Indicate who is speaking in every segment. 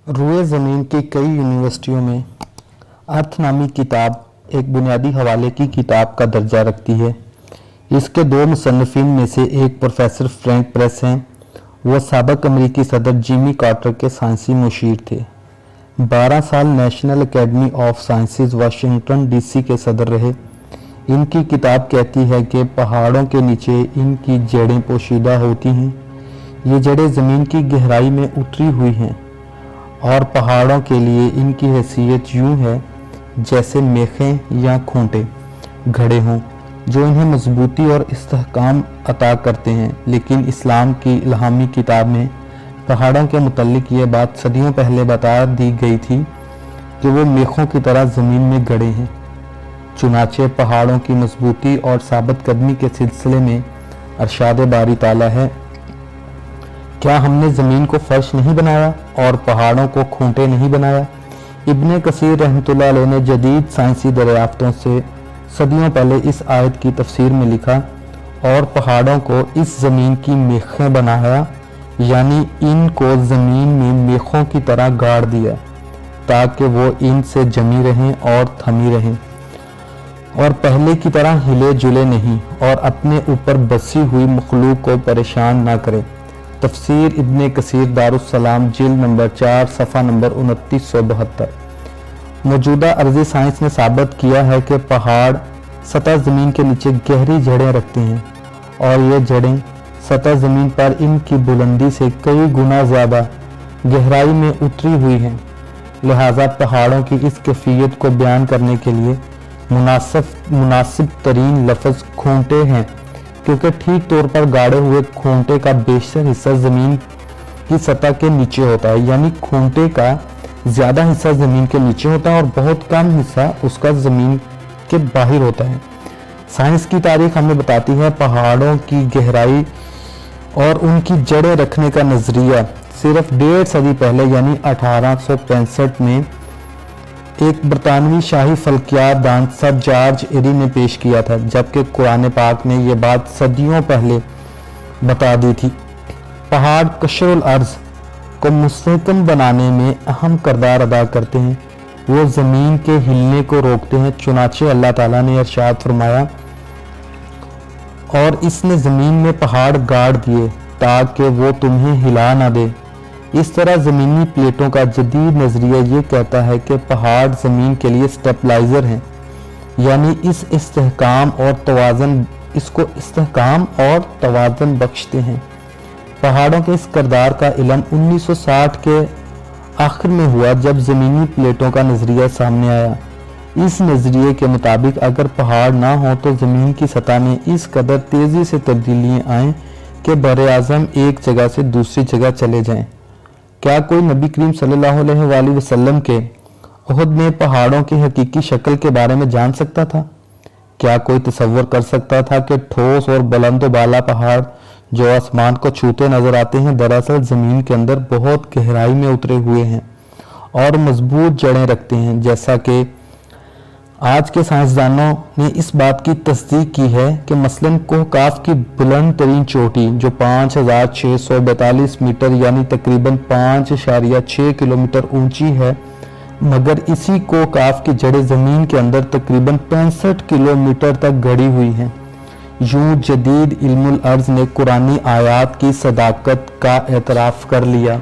Speaker 1: روئے ज़मीन की कई यूनिवर्सिटियों में अर्थ नामी किताब एक बुनियादी हवाले की किताब का दर्जा रखती है। इसके दो मुसन्निफ़ीन में से एक प्रोफेसर फ्रैंक प्रेस हैं। वो साबिक़ अमरीकी सदर जिमी कार्टर के साइंसी मुशीर थे। 12 साल national academy of sciences Washington DC के सदर रहे। इनकी किताब कहती है कि पहाड़ों के नीचे इनकी जड़ें पोशीदा होती हैं। ये जड़ें ज़मीन की गहराई में उतरी हुई हैं और पहाड़ों के लिए इनकी हैसियत यूँ है जैसे मेखें या खूंटे घड़े हों जो इन्हें मजबूती और इस्तेहकाम अता करते हैं। लेकिन इस्लाम की इल्हामी किताब में पहाड़ों के मुतल्लिक ये बात सदियों पहले बता दी गई थी कि वो मेखों की तरह ज़मीन में गड़े हैं। चुनाचे पहाड़ों की मजबूती और साबित कदमी के सिलसिले में अरशाद बारी ताला है, क्या हमने ज़मीन को फर्श नहीं बनाया और पहाड़ों को खूंटे नहीं बनाया। इब्ने कसीर रहमतुल्लाह अलैह ने जदीद साइंसी दरियाफ्तों से सदियों पहले इस आयत की तफसीर में लिखा, और पहाड़ों को इस ज़मीन की मेखें बनाया, यानी इनको ज़मीन में मेखों की तरह गाड़ दिया ताकि वो इनसे जमी रहें और थमी रहें और पहले की तरह हिले जुले नहीं और अपने ऊपर बसी हुई मखलूक को परेशान ना करें। तफसीर इब्ने कसीर दारुस्सलाम जिल्द नंबर 4 सफ़ा नंबर 2972। मौजूदा अर्ज़ी साइंस ने साबित किया है कि पहाड़ सतह ज़मीन के नीचे गहरी जड़ें रखते हैं और ये जड़ें सतह ज़मीन पर इनकी बुलंदी से कई गुना ज़्यादा गहराई में उतरी हुई हैं। लिहाजा पहाड़ों की इस कैफियत को बयान करने के लिए मुनासिब तरीन लफ्ज़ खूंटे हैं, क्योंकि ठीक तौर पर गाड़े हुए खूंटे का बेशतर हिस्सा ज़मीन की सतह के नीचे होता है, यानी खूंटे का ज़्यादा हिस्सा ज़मीन के नीचे होता है और बहुत कम हिस्सा उसका ज़मीन के बाहर होता है। साइंस की तारीख हमें बताती है पहाड़ों की गहराई और उनकी जड़ें रखने का नज़रिया सिर्फ 1.5 सदी पहले यानी 1865 में एक बरतानवी शाही फल्कियात दान सर जॉर्ज एरी ने पेश किया था, जबकि कुरान पाक ने यह बात सदियों पहले बता दी थी। पहाड़ कशरुल अर्ज़ को मुस्तहकम बनाने में अहम किरदार अदा करते हैं। वो ज़मीन के हिलने को रोकते हैं। चुनाचे अल्लाह ताला ने इरशाद फरमाया, और इसने ज़मीन में पहाड़ गाड़ दिए ताकि वो तुम्हें हिला ना दे। इस तरह ज़मीनी प्लेटों का जदीद नज़रिया ये कहता है कि पहाड़ ज़मीन के लिए स्टेबलाइज़र हैं, यानी इसको इस्तेहकाम और तवाज़न बख्शते हैं। पहाड़ों के इस किरदार का इल्म 1960 के आखिर में हुआ जब ज़मीनी प्लेटों का नज़रिया सामने आया। इस नज़रिए के मुताबिक अगर पहाड़ ना हो तो ज़मीन की सतह में इस कदर तेज़ी से तब्दीलियाँ आएँ कि बर-ए-आज़म एक जगह से दूसरी जगह चले जाएँ। क्या कोई नबी करीम सल्लल्लाहु अलैहि वसल्लम के उहद में पहाड़ों की हकीकी शक्ल के बारे में जान सकता था? क्या कोई तसव्वुर कर सकता था कि ठोस और बुलंद बाला पहाड़ जो आसमान को छूते नजर आते हैं दरअसल ज़मीन के अंदर बहुत गहराई में उतरे हुए हैं और मजबूत जड़ें रखते हैं? जैसा कि आज के साइंसदानों ने इस बात की तस्दीक की है कि मसलन कोहकाफ की बुलंद तरीन चोटी जो 5642 मीटर यानी तकरीबन 5.6 किलोमीटर ऊंची है, मगर इसी कोहकाफ की जड़ें ज़मीन के अंदर तकरीबन 65 किलोमीटर तक गड़ी हुई हैं। यूं जदीद इल्मुल अर्ज़ ने कुरानी आयात की सदाकत का एतराफ़ कर लिया।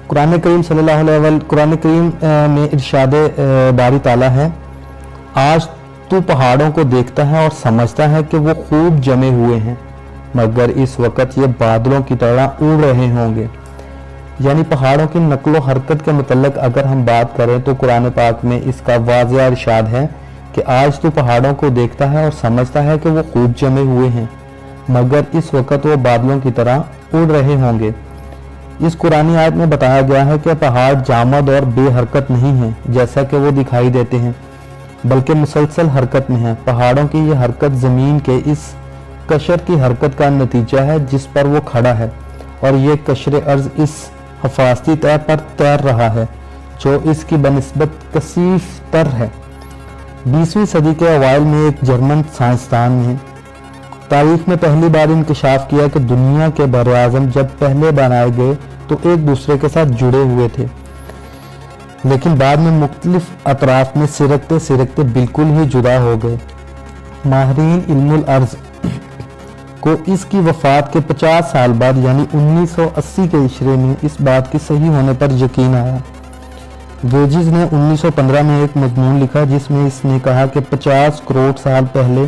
Speaker 1: कुरान करीम में इरशाद बारी ताला है, आज तू पहाड़ों को देखता है और समझता है कि वो खूब जमे हुए हैं, मगर इस वक्त ये बादलों की तरह उड़ रहे होंगे। यानी पहाड़ों की नकलो हरकत के मुतल्लिक अगर हम बात करें तो कुरान पाक में इसका वाज़ेह इरशाद है कि आज तू पहाड़ों को देखता है और समझता है कि वो खूब जमे हुए हैं, मगर इस वक्त वो बादलों की तरह उड़ रहे होंगे। इस कुरानी आयत में बताया गया है कि पहाड़ जामद और बेहरकत नहीं हैं जैसा कि वो दिखाई देते हैं, बल्कि मुसलसल हरकत में है। पहाड़ों की ये हरकत ज़मीन के इस कशर की हरकत का नतीजा है जिस पर वो खड़ा है, और ये कशर अर्ज़ इस हफाजती तह पर तैर रहा है जो इसकी बनिस्बत कसीफ तर है। 20वीं सदी के अवाइल में एक जर्मन साइंसदान ने तारीख में पहली बार इंकशाफ किया कि दुनिया के बर-ए-आज़म जब पहले बनाए गए तो एक दूसरे के साथ जुड़े हुए थे, लेकिन बाद में मुख्तलिफ अतराफ में सिरकते सिरकते बिल्कुल ही जुदा हो गए। माहिरीन इल्मुल अर्ज को इसकी वफात के 50 साल बाद यानी 1980 के इशरे में इस बात की सही होने पर यकीन आया। वेजिस ने 1915 में एक मजमून लिखा जिसमें इसने कहा कि 50 करोड़ साल पहले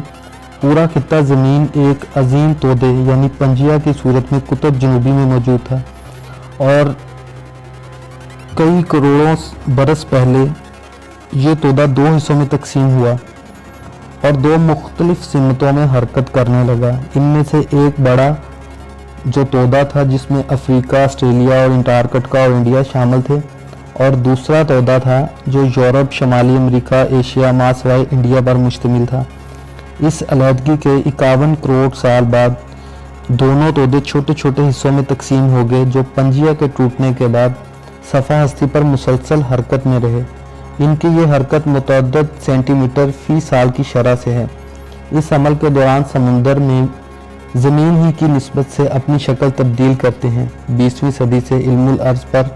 Speaker 1: पूरा खित्ता ज़मीन एक अजीम तोदे यानी पंजिया की सूरत में कुतुब जनूबी में मौजूद था, और कई करोड़ों बरस पहले ये तोदा दो हिस्सों में तकसीम हुआ और दो मुख्तलिफ सिमतों में हरकत करने लगा। इनमें से एक बड़ा जो तोदा था जिसमें अफ्रीका, ऑस्ट्रेलिया और अंटार्कटिका और इंडिया शामिल थे, और दूसरा तोदा था जो यूरोप, शमाली अमेरिका, एशिया मासवाई इंडिया पर मुश्तमिल था। इस अलहदगी के 51 करोड़ साल बाद दोनों तोदे छोटे छोटे हिस्सों में तकसीम हो गए जो पंजिया के टूटने के बाद सफ़ा हस्ती पर मुसलसल हरकत में रहे। इनकी ये हरकत मुतअद्दिद सेंटीमीटर फी साल की शरह से है। इस अमल के दौरान समुंदर में ज़मीन ही की निस्बत से अपनी शक्ल तब्दील करते हैं। 20वीं सदी से इल्मुल अर्ज़ पर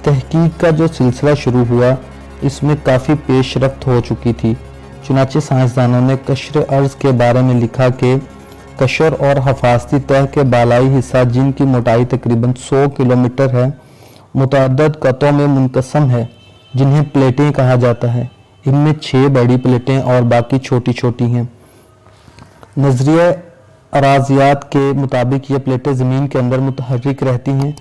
Speaker 1: तहकीक का जो सिलसिला शुरू हुआ इसमें काफ़ी पेशरफ्त हो चुकी थी। चुनाचे साइंसदानों ने कशर अर्ज़ के बारे में लिखा कि कशर और हफाजती तह के बालाई हिस्सा जिनकी मोटाई तकरीबन 100 किलोमीटर है मुतअद्दिद कतों में मुनक़सम है जिन्हें प्लेटें कहा जाता है। इनमें 6 बड़ी प्लेटें और बाकी छोटी छोटी हैं। नज़रिया अराजियात के मुताबिक ये प्लेटें ज़मीन के अंदर मुतहर्रिक रहती हैं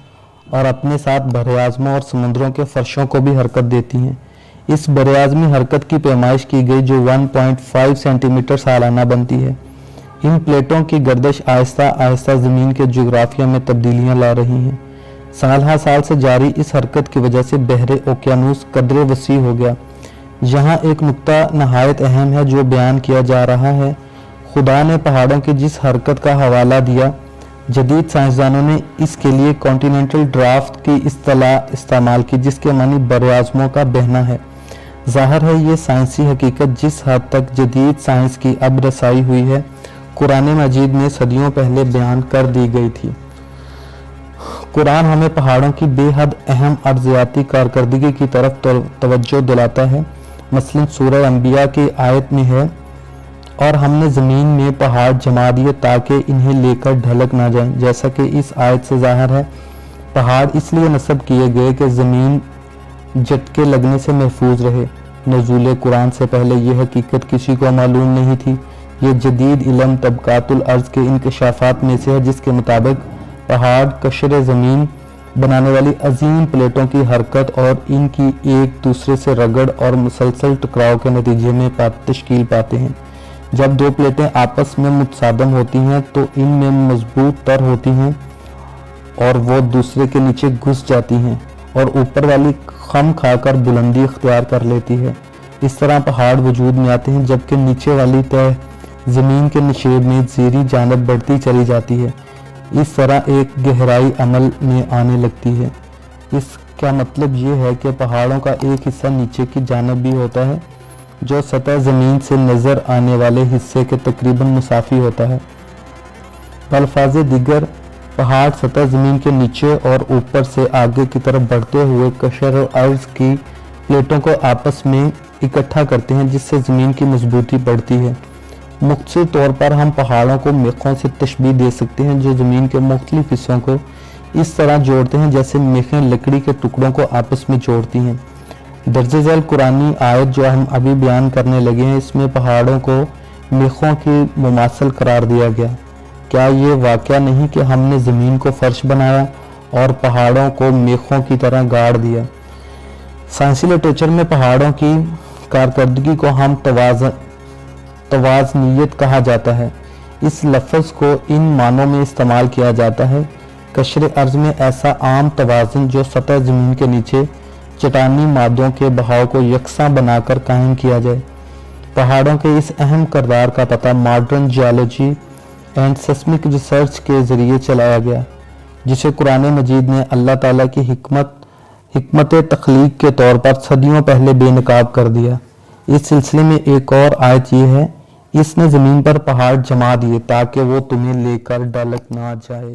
Speaker 1: और अपने साथ बरआज़मों और समुद्रों के फर्शों को भी हरकत देती हैं। इस बरआज़मी हरकत की पैमाइश की गई जो 1.5 सेंटीमीटर सालाना बनती है। इन प्लेटों की गर्दश आहिस्ता आहिस्ता ज़मीन के जोग्राफिया में तब्दीलियाँ ला रही हैं। साल हर साल से जारी इस हरकत की वजह से बहरे ओकियानूस कदरे वसी हो गया। यहाँ एक नुक्ता नहायत अहम है जो बयान किया जा रहा है। खुदा ने पहाड़ों की जिस हरकत का हवाला दिया, जदीद साइंसदानों ने इसके लिए कॉन्टिनेंटल ड्राफ्ट की इस्तिलाह इस्तेमाल की जिसके मानी बरआज़मों का बहना है। ज़ाहिर है ये साइंसी हकीकत जिस हद तक जदीद साइंस की अब रसाई हुई है कुरान मजीद में सदियों पहले बयान कर दी गई थी। कुरान हमें पहाड़ों की बेहद अहम अर्ज़ियाती कारकर्दगी की तरफ तवज्जो दिलाता है। मसलन सूरह अंबिया की आयत में है, और हमने ज़मीन में पहाड़ जमा दिए ताकि इन्हें लेकर ढलक ना जाएं। जैसा कि इस आयत से ज़ाहिर है पहाड़ इसलिए नस्ब किए गए कि ज़मीन झटके लगने से महफूज रहे। नज़ूल कुरान से पहले यह हकीकत किसी को मालूम नहीं थी। ये जदीद इल्म तबकातुल अर्ज़ के इंकशाफात में से है जिसके मुताबिक पहाड़ कशर ज़मीन बनाने वाली अजीम प्लेटों की हरकत और इनकी एक दूसरे से रगड़ और मुसलसल टकराव के नतीजे में तश्कील पाते हैं। जब दो प्लेटें आपस में मुतसादम होती हैं तो इनमें मजबूत तर होती हैं और वो दूसरे के नीचे घुस जाती हैं और ऊपर वाली खम खाकर बुलंदी इख्तियार कर लेती है। इस तरह पहाड़ वजूद में आते हैं जबकि नीचे वाली तह ज़मीन के निशेब में ज़ेरी जानब बढ़ती चली जाती है। इस तरह एक गहराई अमल में आने लगती है। इसका मतलब ये है कि पहाड़ों का एक हिस्सा नीचे की जानब भी होता है जो सतह ज़मीन से नज़र आने वाले हिस्से के तकरीबन मुसाफी होता है। अल्फाज़ दिगर पहाड़ सतह ज़मीन के नीचे और ऊपर से आगे की तरफ बढ़ते हुए कशर अर्ज़ की प्लेटों को आपस में इकट्ठा करते हैं जिससे ज़मीन की मजबूती बढ़ती है। मुख्तसर तौर पर हम पहाड़ों को मेखों से तशबीह दे सकते हैं जो ज़मीन के मुख्तलिफ हिस्सों को इस तरह जोड़ते हैं जैसे मेखें लकड़ी के टुकड़ों को आपस में जोड़ती हैं। दर्जे झैल कुरानी आयत जो हम अभी बयान करने लगे हैं इसमें पहाड़ों को मेखों की मुमासल करार दिया गया। क्या ये वाक़या नहीं कि हमने ज़मीन को फर्श बनाया और पहाड़ों को मेखों की तरह गाड़ दिया। साइंसी लिटरेचर में पहाड़ों की कारकर्दगी को हम तवाज़नियत कहा जाता है। इस लफ्ज़ को इन मानों में इस्तेमाल किया जाता है। कशर अर्ज़ में ऐसा आम तवाज़ुन जो सतह ज़मीन के नीचे चट्टानी मादों के बहाव को यकसा बनाकर कायम किया जाए। पहाड़ों के इस अहम किरदार का पता modern geology and seismic research के ज़रिए चलाया गया जिसे कुरान मजीद ने अल्लाह ताला की हिकमत तख्लीक के तौर पर सदियों पहले बेनकाब कर दिया। इस सिलसिले में एक और आयत ये है, इसने ज़मीन पर पहाड़ जमा दिए ताकि वो तुम्हें लेकर ढलक ना जाए।